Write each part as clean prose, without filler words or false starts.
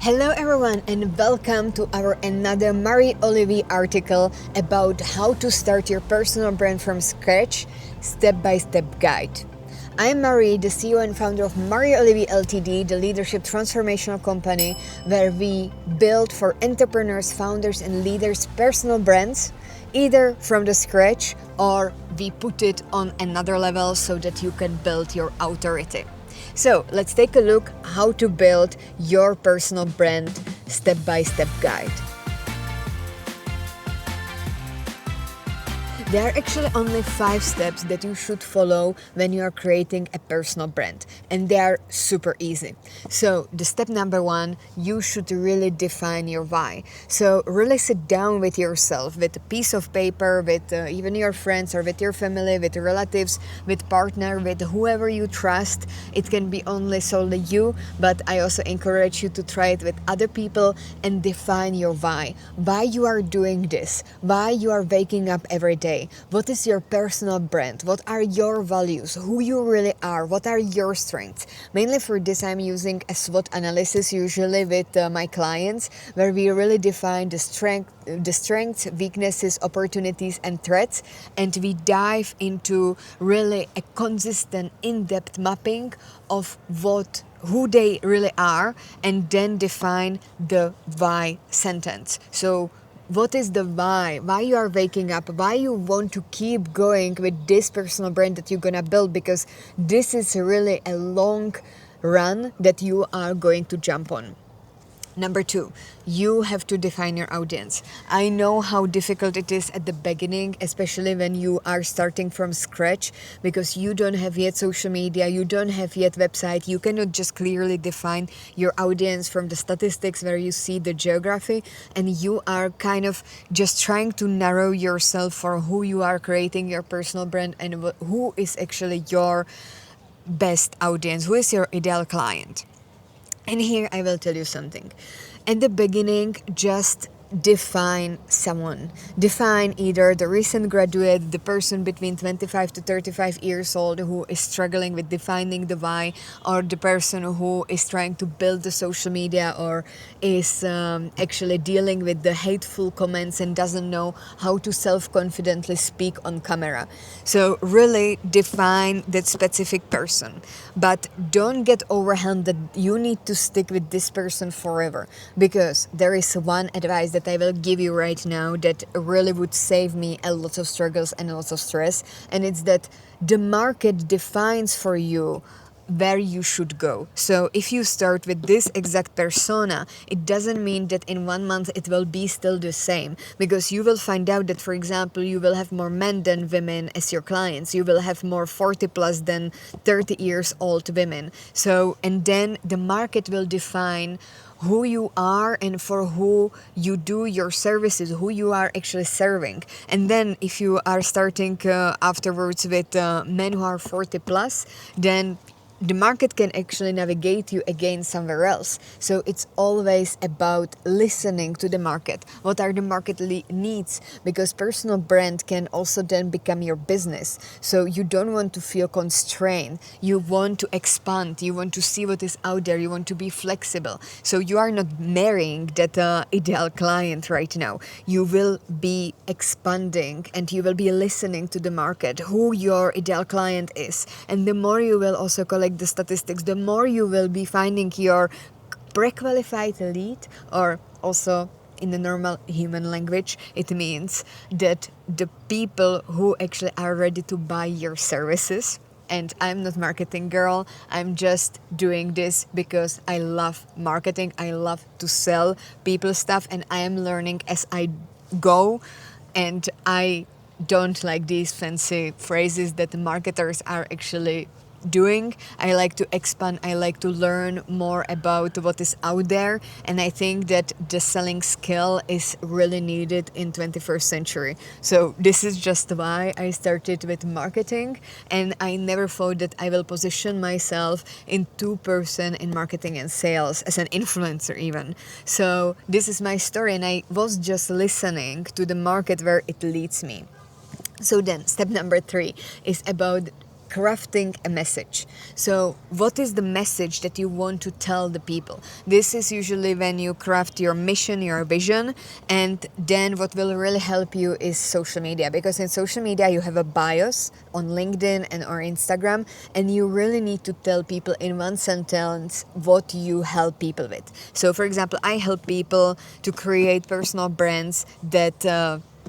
Hello everyone and welcome to our another Marie Olivier article about how to start your personal brand from scratch, step-by-step guide. I'm Marie, the CEO and founder of Marie Olivier Ltd, the leadership transformational company where we build for entrepreneurs, founders and leaders personal brands, either from the scratch or we put it on another level so that you can build your authority. So let's take a look how to build your personal brand step-by-step guide. There are actually only 5 steps that you should follow when you are creating a personal brand, and they are super easy. So the step number 1, you should really define your why. So really sit down with yourself, with a piece of paper, with even your friends or with your family, with relatives, with partner, with whoever you trust. It can be only solely you, but I also encourage you to try it with other people and define your why you are doing this, why you are waking up every day. What is your personal brand? What are your values? Who you really are? What are your strengths? Mainly for this, I'm using a SWOT analysis usually with my clients, where we really define the strengths, weaknesses, opportunities, and threats, and we dive into really a consistent, in-depth mapping of who they really are, and then define the why sentence. So what is the why you are waking up, why you want to keep going with this personal brand that you're gonna build, because this is really a long run that you are going to jump on. Number 2, you have to define your audience. I know how difficult it is at the beginning, especially when you are starting from scratch, because you don't have yet social media, you don't have yet website, you cannot just clearly define your audience from the statistics where you see the geography, and you are kind of just trying to narrow yourself for who you are creating your personal brand and who is actually your best audience, who is your ideal client. And here I will tell you something. At the beginning, just define someone. Define either the recent graduate, the person between 25 to 35 years old who is struggling with defining the why, or the person who is trying to build the social media or is actually dealing with the hateful comments and doesn't know how to self-confidently speak on camera. So really define that specific person, but don't get overwhelmed that you need to stick with this person forever, because there is one advice that I will give you right now that really would save me a lot of struggles and a lot of stress, and it's that the market defines for you where you should go. So if you start with this exact persona, it doesn't mean that in 1 month it will be still the same, because you will find out that, for example, you will have more men than women as your clients, you will have more 40 plus than 30 years old women. So, and then the market will define who you are and for who you do your services, who you are actually serving. And then if you are starting afterwards with men who are 40 plus, then the market can actually navigate you again somewhere else. So it's always about listening to the market. What are the market needs? Because personal brand can also then become your business. So you don't want to feel constrained. You want to expand. You want to see what is out there. You want to be flexible. So you are not marrying that ideal client right now. You will be expanding and you will be listening to the market, who your ideal client is. And the more you will also collect the statistics, the more you will be finding your pre-qualified lead, or also in the normal human language, it means that the people who actually are ready to buy your services. And I'm not marketing girl, I'm just doing this because I love marketing, I love to sell people stuff, and I am learning as I go, and I don't like these fancy phrases that the marketers are actually doing. I like to expand, I like to learn more about what is out there, and I think that the selling skill is really needed in 21st century. So this is just why I started with marketing, and I never thought that I will position myself in 2% in marketing and sales as an influencer even. So this is my story, and I was just listening to the market where it leads me. So then step number 3 is about crafting a message. So what is the message that you want to tell the people? This is usually when you craft your mission, your vision, and then what will really help you is social media, because in social media you have a bios on LinkedIn and or Instagram, and you really need to tell people in one sentence what you help people with. So for example, I help people to create personal brands that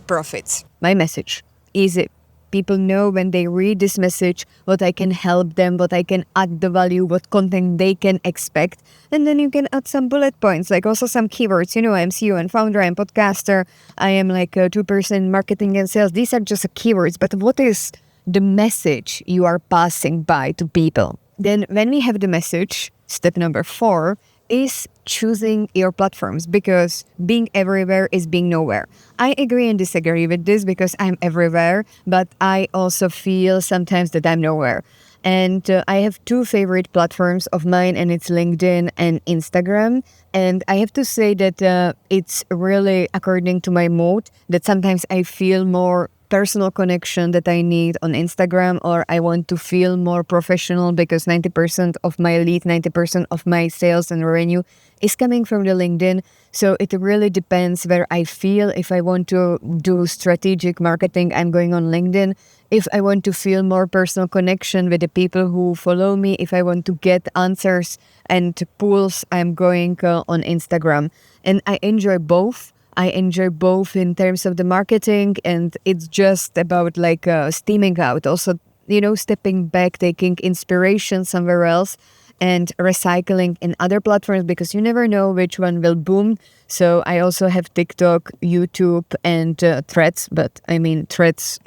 profits. My message, easy. People know when they read this message what I can help them, what I can add the value, what content they can expect. And then you can add some bullet points, like also some keywords. You know, I'm CEO and founder, I'm podcaster, I am like a 2% in marketing and sales. These are just keywords, but what is the message you are passing by to people? Then when we have the message, step number 4 is choosing your platforms, because being everywhere is being nowhere. I agree and disagree with this because I'm everywhere, but I also feel sometimes that I'm nowhere. And I have 2 favorite platforms of mine, and it's LinkedIn and Instagram. And I have to say that it's really according to my mood, that sometimes I feel more personal connection that I need on Instagram, or I want to feel more professional because 90% of my lead, 90% of my sales and revenue is coming from the LinkedIn. So it really depends where I feel. If I want to do strategic marketing, I'm going on LinkedIn. If I want to feel more personal connection with the people who follow me, if I want to get answers and pulls, I'm going on Instagram. And I enjoy both. I enjoy both in terms of the marketing, and it's just about like steaming out. Also, you know, stepping back, taking inspiration somewhere else and recycling in other platforms, because you never know which one will boom. So I also have TikTok, YouTube, and Threads. But I mean, Threads,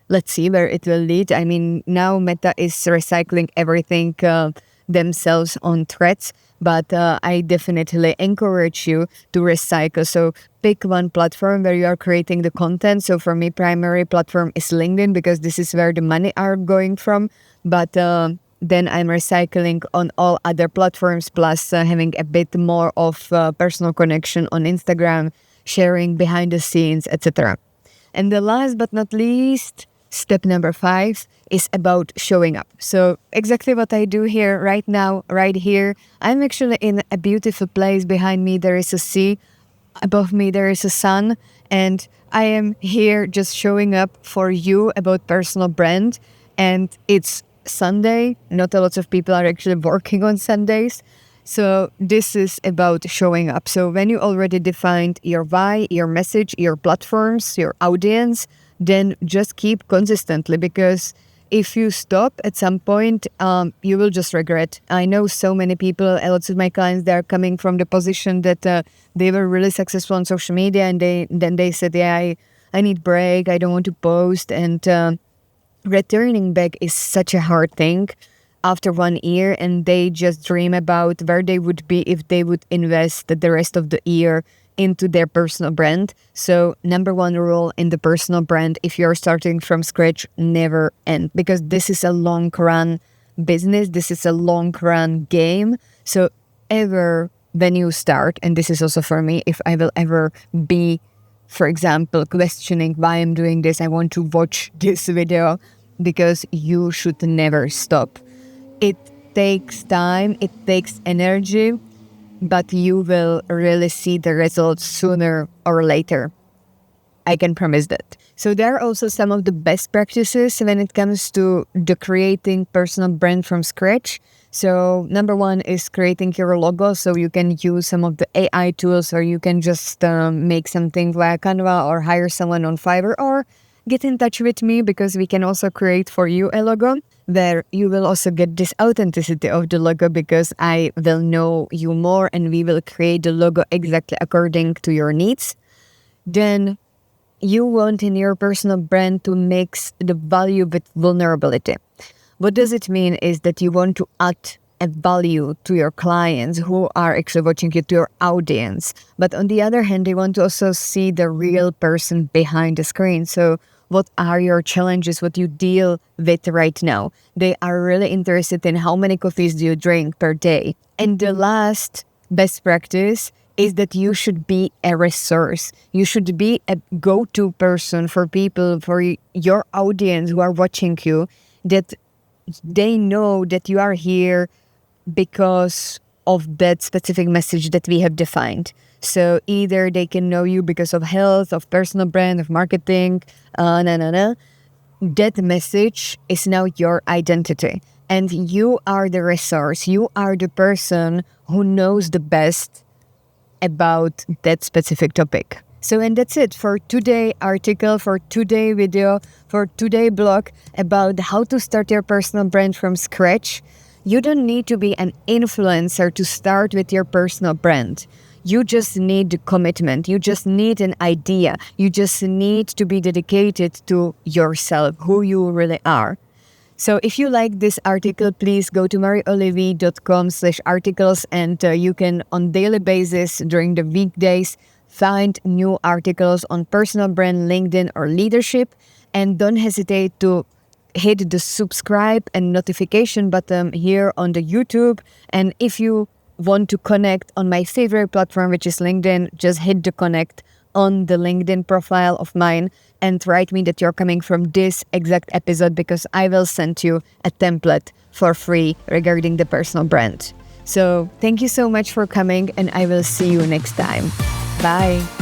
let's see where it will lead. I mean, now Meta is recycling everything themselves on Threads, but I definitely encourage you to recycle. So pick one platform where you are creating the content. So for me, primary platform is LinkedIn, because this is where the money are going from. But then I'm recycling on all other platforms, plus having a bit more of personal connection on Instagram, sharing behind the scenes, etc. And the last but not least, step number 5 is about showing up. So exactly what I do here right now, right here. I'm actually in a beautiful place. Behind me, there is a sea. Above me, there is a sun. And I am here just showing up for you about personal brand. And it's Sunday. Not a lot of people are actually working on Sundays. So this is about showing up. So when you already defined your why, your message, your platforms, your audience, then just keep consistently, because if you stop at some point, you will just regret. I know so many people, lots of my clients, they're coming from the position that they were really successful on social media, and then they said, yeah, I need break, I don't want to post. And returning back is such a hard thing after 1 year, and they just dream about where they would be if they would invest the rest of the year into their personal brand. So number 1 rule in the personal brand, if you're starting from scratch, never end, because this is a long run business. This is a long run game. So ever when you start, and this is also for me, if I will ever be, for example, questioning why I'm doing this, I want to watch this video, because you should never stop. It takes time, it takes energy, but you will really see the results sooner or later. I can promise that. So there are also some of the best practices when it comes to the creating personal brand from scratch. So number 1 is creating your logo. So you can use some of the AI tools, or you can just make something via Canva, or hire someone on Fiverr, or get in touch with me, because we can also create for you a logo where you will also get this authenticity of the logo, because I will know you more and we will create the logo exactly according to your needs. Then you want in your personal brand to mix the value with vulnerability. What does it mean is that you want to add a value to your clients who are actually watching you, to your audience. But on the other hand, they want to also see the real person behind the screen. So what are your challenges, what you deal with right now? They are really interested in how many coffees do you drink per day. And the last best practice is that you should be a resource. You should be a go-to person for people, for your audience who are watching you, that they know that you are here because of that specific message that we have defined. So either they can know you because of health, of personal brand, of marketing, that message is now your identity. And you are the resource. You are the person who knows the best about that specific topic. So, and that's it for today article, for today video, for today blog about how to start your personal brand from scratch. You don't need to be an influencer to start with your personal brand. You just need the commitment. You just need an idea. You just need to be dedicated to yourself, who you really are. So if you like this article, please go to mariolivi.com/articles, and you can on daily basis during the weekdays find new articles on personal brand, LinkedIn, or leadership. And don't hesitate to hit the subscribe and notification button here on the YouTube. And if you want to connect on my favorite platform, which is LinkedIn, just hit the connect on the LinkedIn profile of mine and write me that you're coming from this exact episode, because I will send you a template for free regarding the personal brand. So thank you so much for coming, and I will see you next time. Bye.